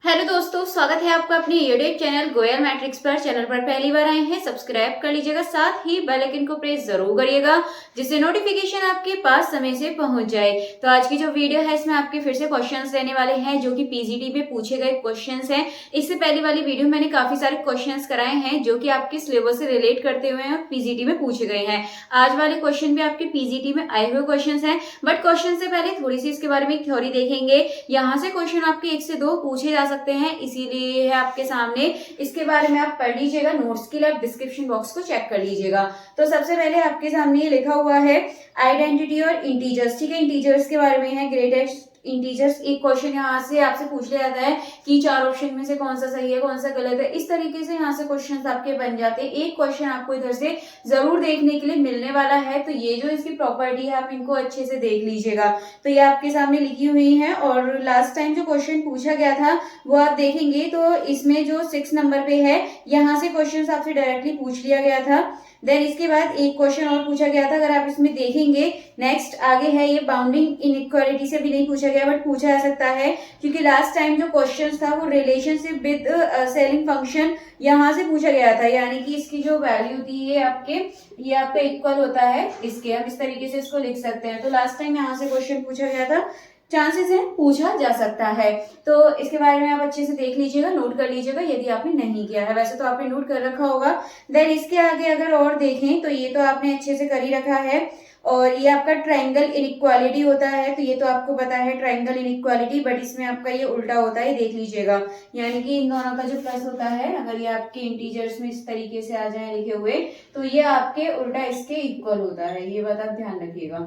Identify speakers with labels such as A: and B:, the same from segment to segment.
A: Hello दोस्तों, स्वागत है आपका अपने यूट्यूब चैनल गोयल मैट्रिक्स पर। चैनल पर पहली बार आए हैं, सब्सक्राइब कर लीजिएगा, साथ ही बेल आइकन को प्रेस जरूर करिएगा जिससे नोटिफिकेशन आपके पास समय से पहुंच जाए। तो आज की जो वीडियो है इसमें आपके फिर से क्वेश्चंस रहने वाले हैं जो कि पीजीटी में पूछे गए क्वेश्चंस हैं। इससे पहले वाली वीडियो मैंने काफी सारे क्वेश्चंस कराए हैं जो कि आपके सिलेबस से रिलेट करते हुए पीजीटी में पूछे गए हैं। आज वाले क्वेश्चन भी आपके पीजीटी में आए हुए क्वेश्चन है, बट क्वेश्चन से पहले थोड़ी सी इसके बारे में थ्योरी देखेंगे। यहाँ से क्वेश्चन आपके 1 से 2 पूछे जा सकते हैं, इसीलिए है आपके सामने। इसके बारे में आप पढ़ लीजिएगा, नोट्स के लिए आप डिस्क्रिप्शन बॉक्स को चेक कर लीजिएगा। तो सबसे पहले आपके सामने ये लिखा हुआ है आइडेंटिटी और इंटीजर्स। ठीक है, इंटीजर्स के बारे में है, ग्रेटेस्ट इंटीजर्स। एक क्वेश्चन यहाँ से आपसे पूछ लिया जाता है कि 4 ऑप्शन में से कौन सा सही है, कौन सा गलत है। इस तरीके से यहाँ से क्वेश्चंस आपके बन जाते हैं। एक क्वेश्चन आपको इधर से जरूर देखने के लिए मिलने वाला है, तो ये जो इसकी प्रॉपर्टी है आप इनको अच्छे से देख लीजिएगा। तो ये आपके सामने लिखी हुई है, और लास्ट टाइम जो क्वेश्चन पूछा गया था वो आप देखेंगे तो इसमें जो 6 नंबर पे है, यहाँ से क्वेश्चन आपसे डायरेक्टली पूछ लिया गया था। देन इसके बाद एक क्वेश्चन और पूछा गया था, अगर आप इसमें देखेंगे नेक्स्ट आगे है, ये बाउंडिंग इनइक्वालिटी से भी नहीं पूछा गया बट पूछा जा सकता है, क्योंकि लास्ट टाइम जो क्वेश्चन था वो रिलेशनशिप विद सेलिंग फंक्शन यहाँ से पूछा गया था, यानी कि इसकी जो वैल्यू थी ये आपका इक्वल होता है इसके। हम इस तरीके से इसको लिख सकते हैं। तो लास्ट टाइम यहाँ से क्वेश्चन पूछा गया था, चांसेस है पूछा जा सकता है। तो इसके बारे में आप अच्छे से देख लीजिएगा, नोट कर लीजिएगा यदि आपने नहीं किया है। वैसे तो आपने नोट कर रखा होगा। देन इसके आगे अगर और देखें तो ये तो आपने अच्छे से कर ही रखा है, और ये आपका ट्रायंगल इनइक्वालिटी होता है। तो ये तो आपको पता है ट्रायंगल इनइक्वालिटी, बट इसमें आपका ये उल्टा होता है, देख लीजिएगा। यानी कि इन दोनों का जो प्लस होता है, अगर ये आपके इंटीजर्स में इस तरीके से आ जाए लिखे हुए, तो ये आपके उल्टा इसके इक्वल होता है। ये बात आप ध्यान रखिएगा,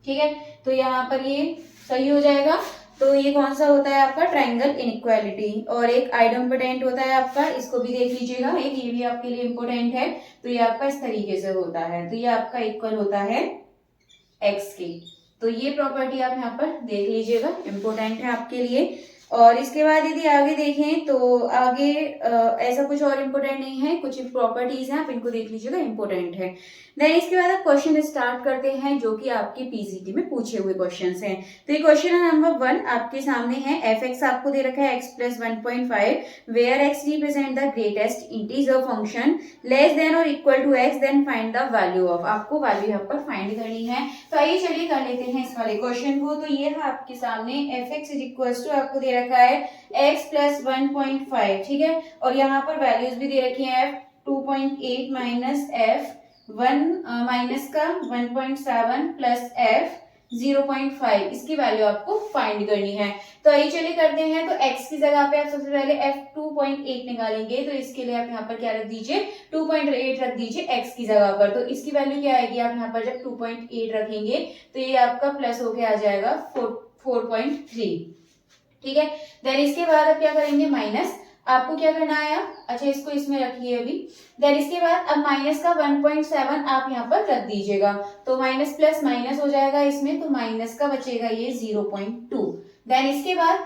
A: ठीक है। तो यहाँ पर ये सही हो जाएगा। तो ये कौन सा होता है आपका ट्रायंगल इनइक्वालिटी। और एक आइडम्पोटेंट होता है आपका, इसको भी देख लीजिएगा, एक ये भी आपके लिए इंपोर्टेंट है। तो ये आपका इस तरीके से होता है, तो ये आपका इक्वल होता है एक्स के। तो ये प्रॉपर्टी आप यहाँ पर देख लीजिएगा, इंपोर्टेंट है आपके लिए। और इसके बाद यदि आगे देखें तो आगे ऐसा कुछ और इम्पोर्टेंट नहीं है, कुछ प्रॉपर्टीज हैं, आप इनको देख लीजिएगा, इम्पोर्टेंट है। देन इसके बाद आप क्वेश्चन स्टार्ट करते हैं जो कि आपके पीजीटी में पूछे हुए क्वेश्चंस हैं। तो ये क्वेश्चन नंबर 1 आपके सामने है। एफ एक्स आपको दे रखा है x + 1.5, where x represent the greatest integer function less than और equal to x, then find the value of. आपको वैल्यू यहाँ पर फाइंड करनी है। तो आइए चलिए कर लेते हैं इस वाले क्वेश्चन को। तो ये है आपके सामने एफ एक्स आपको दे रखा है x + 1.5, ठीक है। और यहाँ पर वैल्यूज भी दे रखी है, f 2.8 माइनस f 1 माइनस का 1.7 प्लस f 0.5, इसकी वैल्यू आपको फाइंड करनी है। तो आइए चलिए करते हैं। तो x की जगह पे आप सबसे पहले f 2.8 निकालेंगे, तो इसके लिए आप यहाँ पर क्या रख दीजिए, 2.8 रख दीजिए x की जगह पर। तो इसकी वैल्यू क्या आएगी, आप यहाँ पर जब 2.8 रखेंगे तो ये आपका प्लस होके आ जाएगा 4.3, ठीक है। देन इसके बाद आप क्या करेंगे, माइनस, आपको क्या करना है, अच्छा इसको इसमें रखिए अभी। देन इसके बाद अब माइनस का 1.7 आप यहाँ पर रख दीजिएगा, तो माइनस प्लस माइनस हो जाएगा इसमें, तो माइनस का बचेगा ये 0.2। देन इसके बाद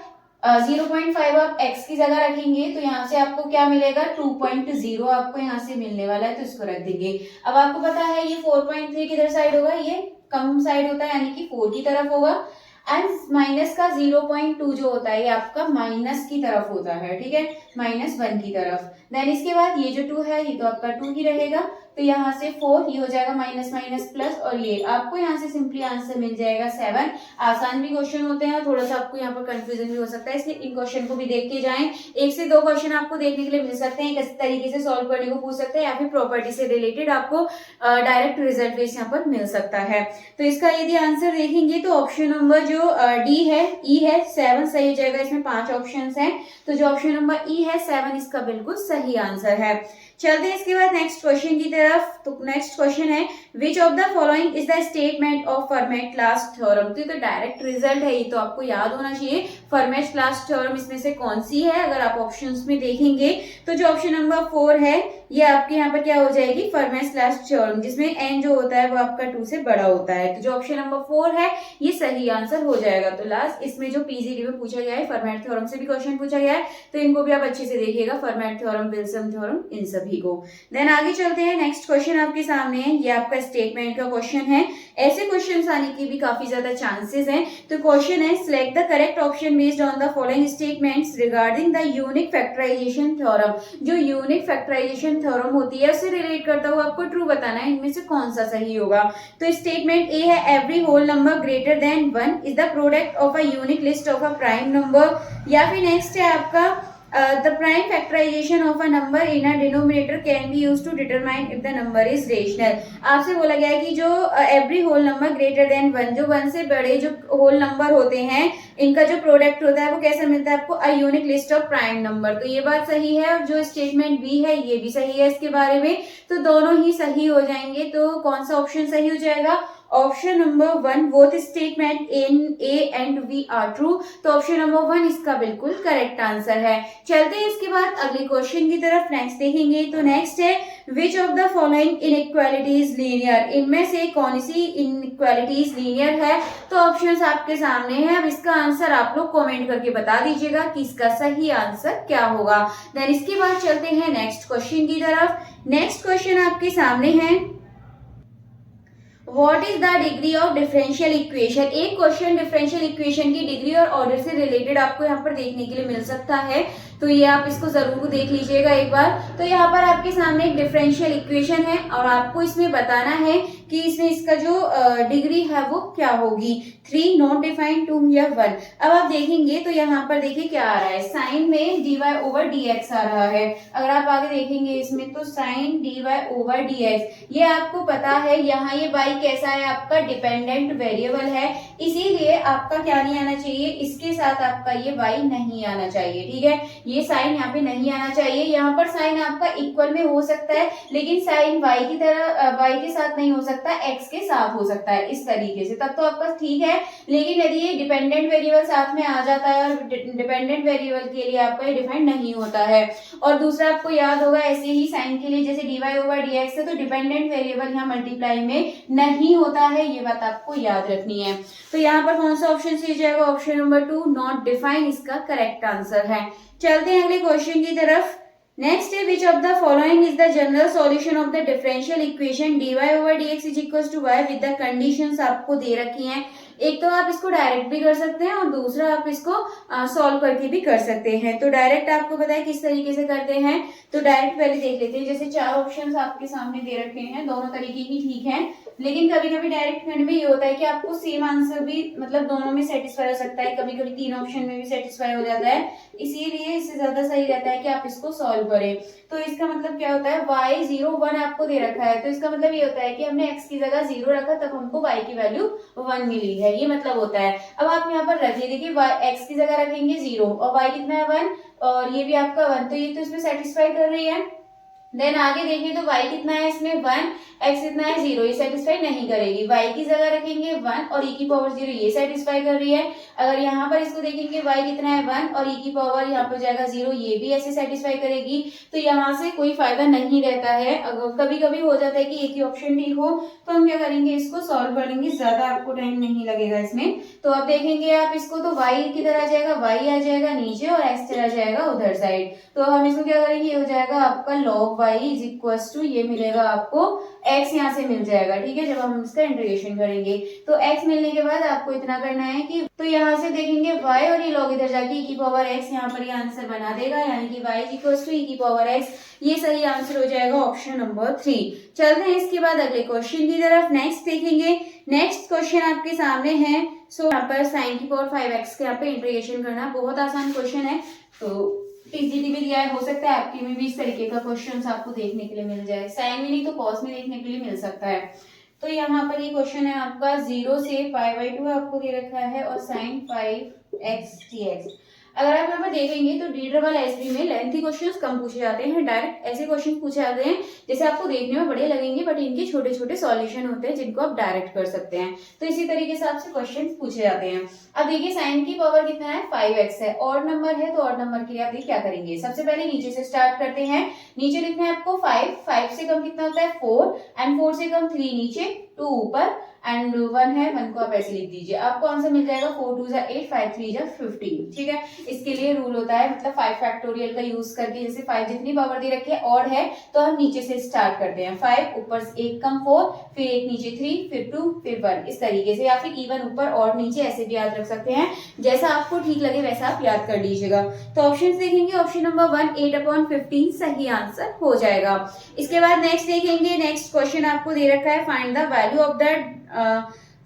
A: 0.5 आप x की जगह रखेंगे, तो यहाँ से आपको क्या मिलेगा, 2.0 आपको यहाँ से मिलने वाला है, तो इसको रख देंगे। अब आपको पता है ये 4.3 किधर साइड होगा, ये कम साइड होता है, यानी कि 4 की तरफ होगा। एंड माइनस का 0.2 जो होता है ये आपका माइनस की तरफ होता है, ठीक है, -1 की तरफ। देन इसके बाद ये जो 2 है ये तो आपका 2 ही रहेगा, तो यहाँ से 4, ये हो जाएगा माइनस माइनस प्लस, और ये आपको यहाँ से सिंपली आंसर मिल जाएगा 7। आसान भी क्वेश्चन होते हैं, थोड़ा सा आपको यहाँ पर कंफ्यूजन भी हो सकता है, इसलिए इन क्वेश्चन को भी देख के जाएं। 1 से 2 क्वेश्चन आपको देखने के लिए मिल सकते हैं, किस तरीके से सॉल्व करने को पूछ सकते हैं, या फिर प्रॉपर्टी से रिलेटेड आपको डायरेक्ट रिजल्ट बेस यहाँ पर मिल सकता है। तो इसका यदि आंसर देखेंगे तो ऑप्शन नंबर जो डी है, ई है, 7 सही हो जाएगा। इसमें 5 ऑप्शन हैं, तो जो ऑप्शन नंबर ई है 7 इसका बिल्कुल सही आंसर है। चलते हैं इसके बाद नेक्स्ट क्वेश्चन की तरफ। तो नेक्स्ट क्वेश्चन है, which of the following is the statement of format-class theorem. तो ये तो डायरेक्ट रिजल्ट है, ये तो आपको याद होना चाहिए। फर्मेट-क्लास थ्योरम इसमें से कौन सी है, अगर आप ऑप्शंस में देखेंगे तो जो ऑप्शन नंबर 4 है ये आपके यहाँ पर क्या हो जाएगी, फर्मेट-क्लास थ्योरम, जिसमें n जो होता है वो आपका 2 से बड़ा होता है। तो जो ऑप्शन नंबर 4 है ये सही आंसर हो जाएगा। तो लास्ट इसमें जो पीजीटी में पूछा गया है, फर्मेट थ्योरम से भी क्वेश्चन पूछा गया है, तो इनको भी आप अच्छे से देखिएगा, फर्मेट थ्योरम, विल्सन थ्योरम, इन सभी को। देन आगे चलते हैं, नेक्स्ट क्वेश्चन आपके सामने है, ये आपका स्टेटमेंट का क्वेश्चन है। ऐसे क्वेश्चन आने की भी काफी ज्यादा चांसेस हैं। तो क्वेश्चन है, select the correct option based on the following statements regarding the unique factorisation theorem. जो यूनिक फैक्टराइजेशन थ्योरम होती है उससे रिलेट करता हुआ आपको ट्रू बताना है इनमें से कौन सा सही होगा। तो स्टेटमेंट ए है every whole number greater than 1 is the product of a unique list of a prime number. या फिर नेक्स्ट है आपका the prime factorization of a number in a denominator can be used to determine if the number is rational। आपसे बोला गया है कि जो every whole number greater than 1, जो 1 से बड़े जो whole number होते हैं इनका जो प्रोडक्ट होता है वो कैसा मिलता है आपको, अ unique list of prime number. तो ये बात सही है और जो स्टेटमेंट बी है ये भी सही है इसके बारे में, तो दोनों ही सही हो जाएंगे। तो कौन सा ऑप्शन सही हो जाएगा, option number 1 both statement in A and B are true. तो ऑप्शन नंबर 1 इसका बिल्कुल करेक्ट आंसर है। चलते हैं इसके बाद अगले क्वेश्चन की तरफ, नेक्स्ट देखेंगे। तो नेक्स्ट है which of the following inequalities linear. इनमें से कौन सी इनइक्वालिटीज लीनियर है। तो ऑप्शंस आपके सामने है, अब इसका आंसर आप लोग कमेंट करके बता दीजिएगा कि इसका सही आंसर क्या होगा। देन इसके बाद चलते हैं नेक्स्ट क्वेश्चन की तरफ। नेक्स्ट क्वेश्चन आपके सामने है What is the degree of differential equation। एक क्वेश्चन डिफरेंशियल इक्वेशन की डिग्री और ऑर्डर से रिलेटेड आपको यहाँ पर देखने के लिए मिल सकता है, तो ये आप इसको जरूर देख लीजिएगा एक बार। तो यहाँ पर आपके सामने एक डिफरेंशियल इक्वेशन है और आपको इसमें बताना है कि इसमें इसका जो डिग्री है वो क्या होगी, 3 नॉट डिफाइंड 2 या 1। अब आप देखेंगे तो यहाँ पर देखिए क्या आ रहा है, साइन में dy ओवर dx आ रहा है। अगर आप आगे देखेंगे इसमें तो साइन dy ओवर dx, ये आपको पता है यहाँ ये y कैसा है आपका डिपेंडेंट वेरिएबल है, इसीलिए आपका क्या नहीं आना चाहिए, इसके साथ आपका ये y नहीं आना चाहिए। ठीक है, ये साइन यहाँ पे नहीं आना चाहिए। यहाँ पर साइन आपका इक्वल में हो सकता है लेकिन साइन y की तरह y के साथ नहीं हो सकता, x के साथ हो सकता है इस तरीके से, तब तो आपका ठीक है। लेकिन यदि ये डिपेंडेंट वेरिएबल साथ में आ जाता है और डिपेंडेंट वेरिएबल के लिए आपका ये डिफाइंड नहीं होता है। और दूसरा आपको याद होगा ऐसे ही साइन के लिए जैसे dy ओवर dx है तो डिपेंडेंट वेरिएबल यहाँ मल्टीप्लाई में नहीं होता है, ये बात आपको याद रखनी है। तो यहाँ पर कौन सा ऑप्शन सही जाएगा, ऑप्शन नंबर 2 नॉट डिफाइन इसका करेक्ट आंसर है। चलते हैं अगले क्वेश्चन की तरफ। नेक्स्ट है which of the following is the general solution of the differential equation dy over dx is equal to y with the conditions आपको दे रखी हैं। एक तो आप इसको डायरेक्ट भी कर सकते हैं और दूसरा आप इसको सॉल्व करके भी कर सकते हैं। तो डायरेक्ट आपको पता है किस तरीके से करते हैं, तो डायरेक्ट पहले देख लेते हैं। जैसे 4 ऑप्शंस आपके सामने दे रखे हैं, दोनों तरीके ही ठीक हैं, लेकिन कभी कभी डायरेक्ट करने में ये होता है कि आपको सेम आंसर भी मतलब दोनों में सेटिस्फाई हो सकता है, कभी कभी 3 ऑप्शन में भी सेटिस्फाई हो जाता है, इसीलिए इससे ज्यादा सही रहता है कि आप इसको सॉल्व करें। तो इसका मतलब क्या होता है, y 0 1 आपको दे रखा है, तो इसका मतलब ये होता है कि हमने x की जगह 0 रखा तब हमको y की वैल्यू 1 मिली है, ये मतलब होता है। अब आप यहाँ पर रखिए, देखिए x की जगह रखेंगे 0 और y कितना है 1 और ये भी आपका 1, तो ये तो इसमें सेटिस्फाई कर रही है। देन आगे देखें तो y कितना है इसमें 1, x कितना है 0, ये सेटिस्फाई नहीं करेगी। y की जगह रखेंगे 1 और e की पावर 0, ये सेटिस्फाई कर रही है। अगर यहाँ पर इसको देखेंगे y कितना है 1 और e की पावर यहाँ पर जाएगा 0, ये भी ऐसे सेटिस्फाई करेगी। तो यहाँ से कोई फायदा नहीं रहता है। अगर कभी कभी हो जाता है कि एक ही ऑप्शन ठीक हो तो हम क्या करेंगे, इसको सॉल्व कर लेंगे, ज्यादा आपको टाइम नहीं लगेगा इसमें। तो अब देखेंगे आप इसको तो y किधर आ जाएगा, y आ जाएगा नीचे और x चला जाएगा उधर साइड। तो हम इसको क्या करेंगे, ये हो जाएगा आपका log y is equal to, ये मिलेगा आपको x यहाँ से मिल जाएगा। ठीक है, जब हम इसका इंटीग्रेशन करेंगे तो x मिलने के बाद आपको इतना करना है कि तो यहाँ से देखेंगे y और ये log इधर जाके e की पावर x यहाँ पर ये आंसर बना देगा, यानी कि y is equal to e की पावर x, ये सही आंसर हो जाएगा ऑप्शन नंबर 3। चलते हैं इसके बाद अगले क्वेश्चन की तरफ। नेक्स्ट देखेंगे, नेक्स्ट क्वेश्चन आपके सामने है। सो यहाँ पर साइन की पावर 5x के यहाँ पे इंटीग्रेशन करना बहुत आसान क्वेश्चन है, तो टीजीटी में दिया है, हो सकता है आपके में भी इस तरीके का क्वेश्चन आपको देखने के लिए मिल जाए, साइन में नहीं तो कॉस में देखने के लिए मिल सकता है। तो यहाँ पर ये क्वेश्चन है आपका 0 से π/2 आपको दे रखा है और साइन 5x dx। अगर आप यहाँ पर देखेंगे तो DSSB में लेंथी क्वेश्चंस कम पूछे जाते हैं, डायरेक्ट ऐसे क्वेश्चन पूछे जाते हैं जैसे आपको देखने में बड़े लगेंगे बट इनके छोटे छोटे सॉल्यूशन होते हैं जिनको आप डायरेक्ट कर सकते हैं। तो इसी तरीके से आपसे क्वेश्चन पूछे जाते हैं। अब देखिए साइन की पावर कितना है, 5x है, ऑड नंबर है, तो ऑड नंबर के लिए आप क्या करेंगे, सबसे पहले नीचे से स्टार्ट करते हैं। नीचे लिखना है आपको 5 से कम कितना होता है 4 एंड 4 से कम 3 नीचे 2 ऊपर एंड 1 है, 1 को आप ऐसे लिख दीजिए, आपको आंसर मिल जाएगा 4 2 जा 8, 5 3 जा 15। ठीक है, इसके लिए रूल होता है, मतलब 5 फैक्टोरियल का यूज करके, जैसे 5 जितनी पावर दे रखी है ऑड है तो हम नीचे से स्टार्ट करते हैं, 5 ऊपर एक कम 4, फिर एक नीचे 3, फिर 2, फिर 1, इस तरीके से, या फिर इवन ऊपर और नीचे ऐसे भी याद रख सकते हैं, जैसा आपको ठीक लगे वैसा आप याद कर लीजिएगा। तो ऑप्शन देखेंगे, ऑप्शन नंबर 1 8/15 सही आंसर हो जाएगा। इसके बाद नेक्स्ट देखेंगे, नेक्स्ट क्वेश्चन आपको दे रखा है, find the value of the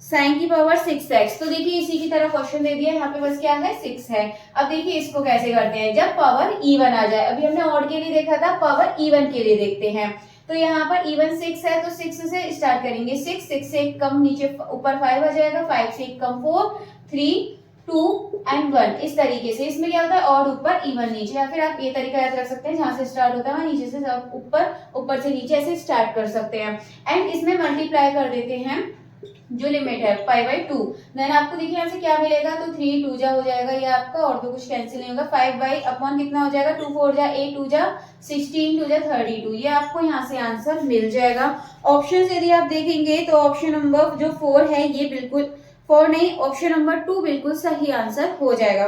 A: sine की पावर 6x। तो देखिए इसी की तरह क्वेश्चन दे दिया, यहाँ पे बस क्या है 6 है। अब देखिए इसको कैसे करते हैं, जब पावर इवन आ जाए, अभी हमने ऑड के लिए देखा था, पावर इवन के लिए देखते हैं। तो यहाँ पर इवन 6 है तो 6 से स्टार्ट करेंगे, 6 से एक कम नीचे ऊपर 5 आ जाएगा, 5 से एक कम 4, 3, 2 एंड 1, इस तरीके से। इसमें क्या होता है, ऑड ऊपर इवन नीचे, या फिर आप ये तरीका याद रख सकते हैं, जहां से स्टार्ट होता है वहां नीचे से सब ऊपर, ऊपर से नीचे ऐसे स्टार्ट कर सकते हैं। एंड इसमें मल्टीप्लाई कर देते हैं, जो लिमिट है 5/2, देन आपको देखिए यहाँ से क्या मिलेगा, तो 3 2 जा हो जाएगा ये आपका, और तो कुछ कैंसिल नहीं होगा, 5/अपॉन कितना हो जाएगा, 2 4 जा 8, 2 जा 16, 2 जा 32, ये आपको यहाँ से आंसर मिल जाएगा। ऑप्शन यदि आप देखेंगे तो ऑप्शन नंबर जो 4 है ये बिल्कुल 4 नहीं, ऑप्शन नंबर 2 बिल्कुल सही आंसर हो जाएगा,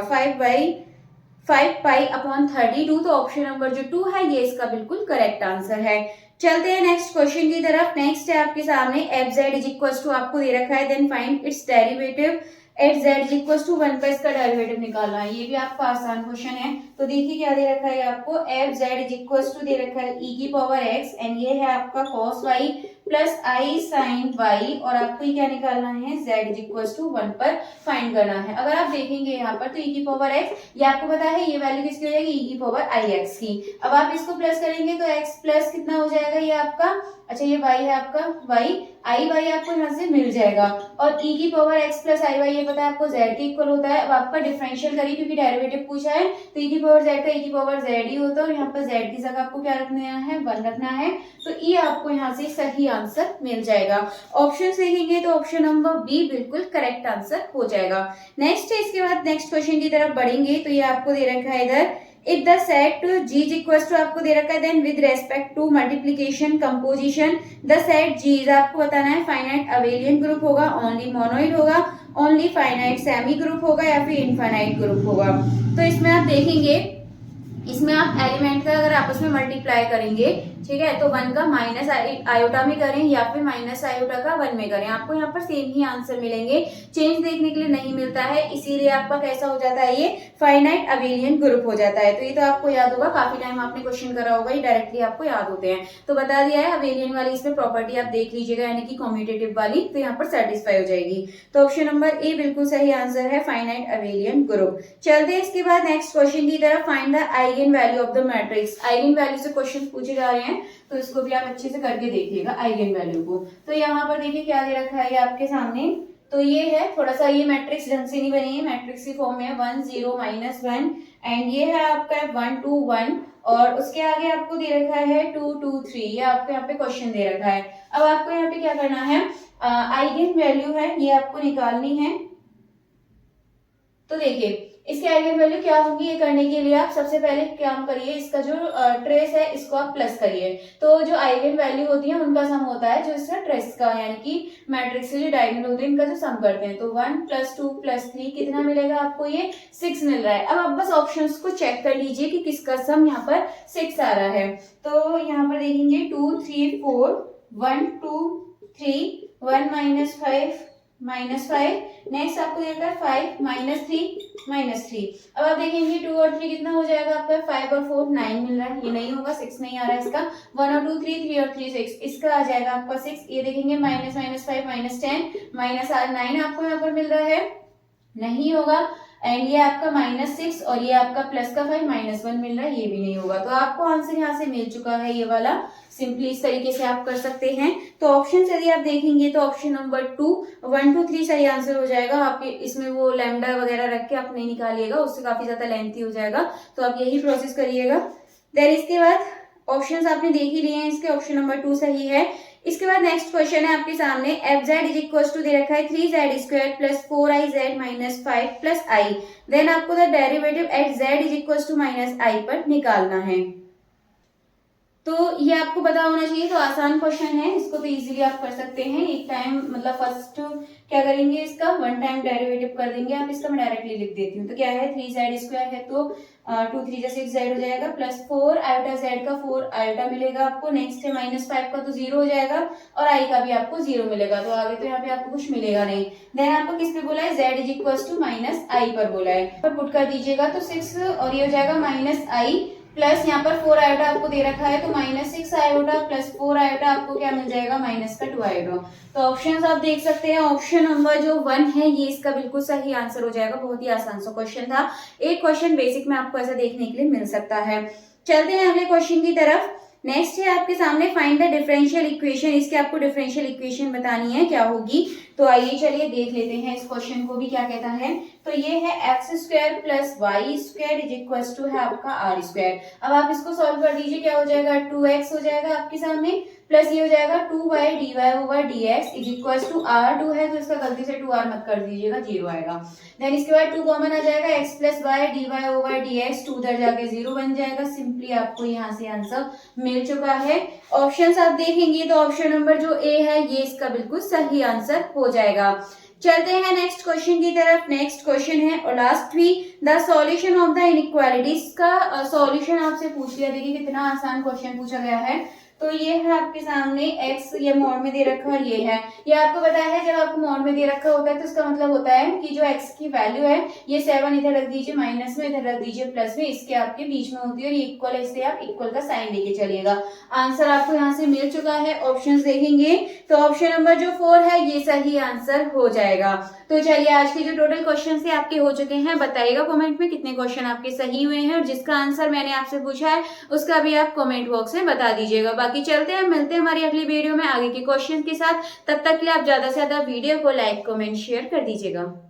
A: 5/5π/32, तो ऑप्शन नंबर जो 2 है ये इसका बिल्कुल करेक्ट आंसर है। चलते हैं नेक्स्ट क्वेश्चन की तरफ। नेक्स्ट है आपके सामने fz इज इक्वल टू आपको दे रखा है, then find its derivative at z is equal to 1 पर इसका डेरिवेटिव निकालना है। ये भी आपका आसान क्वेश्चन है। तो देखिए क्या दे रखा है आपको, fz इज इक्वल टू दे रखा है e की पावर x, एंड ये है आपका cos y plus i sin y, और आपको ये क्या निकालना है, z इज इक्वल टू 1 पर फाइंड करना है। अगर आप देखेंगे यहाँ पर तो e की पावर x, ये आपको पता है ये वैल्यू किसकी हो जाएगी, e की पावर ix की। अब आप इसको प्लस करेंगे तो x प्लस कितना हो जाएगा ये आपका, अच्छा ये y है आपका, y आपको यहाँ से मिल जाएगा, और e की power x plus i y ये पता है आपको z के इक्वल होता है। अब आपका डिफरेंशियल करिए, क्योंकि डेरिवेटिव पूछा है, तो e की पावर z का e की पावर z ही होता है, और यहाँ पर z की जगह आपको क्या रखना है, 1 रखना है, तो e आपको यहाँ से सही आंसर मिल जाएगा। ऑप्शन देखेंगे तो ऑप्शन नंबर बी बिल्कुल करेक्ट आंसर हो जाएगा। नेक्स्ट है, इसके बाद नेक्स्ट क्वेश्चन की तरफ बढ़ेंगे, तो ये आपको दे रखा है इधर, if the set g is equal to आपको दे रखा है, then with respect to multiplication composition the set g is आपको बताना है, फाइनाइट अबेलियन ग्रुप होगा, ओनली मोनोइड होगा, ओनली फाइनाइट सेमी ग्रुप होगा, या फिर इनफाइनाइट ग्रुप होगा। तो इसमें आप देखेंगे, इसमें आप एलिमेंट का अगर आपस में मल्टीप्लाई करेंगे, ठीक है, तो 1 का माइनस आयोटा में करें या फिर माइनस आयोटा का 1 में करें, आपको यहाँ पर सेम ही आंसर मिलेंगे, चेंज देखने के लिए नहीं मिलता है, इसीलिए आपका कैसा हो जाता है, ये फाइनाइट अबेलियन ग्रुप हो जाता है। तो ये तो आपको याद होगा, काफी टाइम आपने क्वेश्चन करा होगा, ये डायरेक्टली आपको याद होते हैं। तो बता दिया है, अबेलियन वाली इसमें प्रॉपर्टी आप देख लीजिएगा, यानी कि कॉम्यूटेटिव वाली, तो यहाँ पर सेटिस्फाई हो जाएगी। तो ऑप्शन नंबर ए बिल्कुल सही आंसर है, फाइनाइट अबेलियन ग्रुप। चलते हैं इसके बाद नेक्स्ट क्वेश्चन की तरफ, find the eigen value of the matrix. Eigen value से क्वेश्चन पूछे जा रहे हैं, तो इसको भी आप अच्छे से करके देखिएगा आइगन वैल्यू को। तो यहाँ पर देखिए क्या दे रखा है ये आपके सामने, तो ये है थोड़ा सा, ये मैट्रिक्स ढंग से नहीं बनी है, मैट्रिक्स की फॉर्म में 1 0 -1, एंड ये है आपका 1 2 1, और उसके आगे आपको दे रखा है 2 2 3, ये आपको यहाँ पे क्वेश्चन दे रखा है। अब आपको यहाँ पे क्या करना है, आइगन वैल्यू है ये आपको निकालनी है। तो देखिए इसके आइगन वैल्यू क्या होंगी, ये करने के लिए आप सबसे पहले काम करिए, इसका जो ट्रेस है इसको आप प्लस करिए। तो जो आइगन वैल्यू होती है उनका सम होता है जो इसका ट्रेस का, यानी कि मैट्रिक्स से जो डायगोनल होते हैं इनका जो सम करते हैं। तो 1 + 2 + 3 कितना मिलेगा आपको, ये 6 मिल रहा है। अब आप बस ऑप्शंस को चेक कर लीजिए कि किसका सम यहाँ पर 6 आ रहा है। तो यहाँ पर देखेंगे 2 3 4 1 2 3 1 -5 -5, नेक्स्ट आपको देता है 5 -3 -3। अब आप देखेंगे 2 और 3 कितना हो जाएगा आपका, 5 और 4 9 मिल रहा है, ये नहीं होगा, 6 नहीं आ रहा है इसका। 1 और 2 3 3 और 3 6, इसका आ जाएगा आपका 6। ये देखेंगे -5 -10 -9 आपको यहाँ पर मिल रहा है, नहीं होगा। एंड ये आपका -6 और ये आपका प्लस का 5 -1 मिल रहा है, ये भी नहीं होगा। तो आपको आंसर यहाँ से मिल चुका है ये वाला। सिंपली इस तरीके से आप कर सकते हैं। तो ऑप्शन यदि आप देखेंगे तो ऑप्शन नंबर 2 1 2 3 सही आंसर हो जाएगा। आप इसमें वो लैम्डा वगैरह रख के आप नहीं निकालिएगा, उससे काफी ज्यादा लेंथी हो जाएगा, तो आप यही प्रोसेस करिएगा। देन इसके बाद ऑप्शंस आपने देख ही लिए हैं, इसके ऑप्शन नंबर 2 सही है। इसके बाद नेक्स्ट क्वेश्चन है आपके सामने, fz इज इक्वल टू दे रखा है 3z² + 4iz - 5 + i, देन आपको the derivative at z is equal to -i पर निकालना है। तो ये आपको पता होना चाहिए। तो आसान क्वेश्चन है, इसको तो इजीली आप कर सकते हैं। एक टाइम मतलब फर्स्ट क्या करेंगे, इसका वन टाइम डेरिवेटिव कर देंगे आप। इसका मैं डायरेक्टली लिख देती हूँ। तो क्या है, 3z² है तो 2 3 जा 6z हो जाएगा, प्लस 4 आयोटा z का 4 आयोटा मिलेगा आपको। नेक्स्ट है -5 का तो 0 हो जाएगा, और i का भी आपको 0 मिलेगा। तो आगे तो यहाँ पे आपको कुछ मिलेगा नहीं। देन आपको किस पे बोला है, z is equal to -i पर बोला है। पर पुट कर दीजिएगा तो 6 और ये हो जाएगा -i प्लस यहाँ पर 4 आयोटा आपको दे रखा है तो -6 आयोटा प्लस 4 आयोटा आपको क्या मिल जाएगा, -2 आयोटा। तो ऑप्शंस आप देख सकते हैं। ऑप्शन नंबर जो 1 है ये इसका बिल्कुल सही आंसर हो जाएगा। बहुत ही आसान सा क्वेश्चन था। एक क्वेश्चन बेसिक में आपको ऐसा देखने के लिए मिल सकता है। चलते हैं अगले क्वेश्चन की तरफ। नेक्स्ट है आपके सामने फाइंड द डिफरेंशियल इक्वेशन। इसके आपको डिफरेंशियल इक्वेशन बतानी है, क्या होगी। तो आइए चलिए देख लेते हैं इस क्वेश्चन को भी क्या कहता है। तो ये है x² plus y² is equal to है आपका r²। अब आप इसको सॉल्व कर दीजिए, क्या हो जाएगा, 2x हो जाएगा आपके सामने, प्लस ये हो जाएगा 2y dy/dx is equal to r2 है तो इसका गलती से 2r मत कर दीजिएगा, 0 आएगा। देन इसके बाद 2 कॉमन आ जाएगा, x प्लस y dy/dx 2 उधर जाके 0 बन जाएगा। सिंपली आपको यहाँ से आंसर मिल चुका है। ऑप्शंस आप देखेंगे तो ऑप्शन नंबर जो ए है ये इसका बिल्कुल सही आंसर हो जाएगा। चलते हैं नेक्स्ट क्वेश्चन की तरफ। नेक्स्ट क्वेश्चन है और लास्ट भी, the solution of the inequalities का सॉल्यूशन आपसे पूछ लिया। देखिए कितना आसान क्वेश्चन पूछा गया है। तो ये है आपके सामने x, ये मोड में दे रखा है, ये है, ये आपको पता है जब आपको मोड में दे रखा होता है तो इसका मतलब होता है कि जो x की वैल्यू है ये 7 इधर रख दीजिए, माइनस में इधर रख दीजिए, प्लस में इसके आपके बीच में होती है, और ये इक्वल है, इसलिए आप इक्वल का साइन लेके चलिएगा। आंसर आपको यहाँ से मिल चुका है। ऑप्शंस देखेंगे तो ऑप्शन नंबर जो 4 है ये सही आंसर हो जाएगा। तो चलिए आज के जो टोटल क्वेश्चन से आपके हो चुके हैं, बताइएगा कमेंट में कितने क्वेश्चन आपके सही हुए हैं, और जिसका आंसर मैंने आपसे पूछा है उसका भी आप कमेंट बॉक्स में बता दीजिएगा। बाकी चलते हैं, मिलते हैं हमारी अगली वीडियो में आगे के क्वेश्चन के साथ। तब तक के लिए आप ज्यादा से ज्यादा वीडियो को लाइक कमेंट शेयर कर दीजिएगा।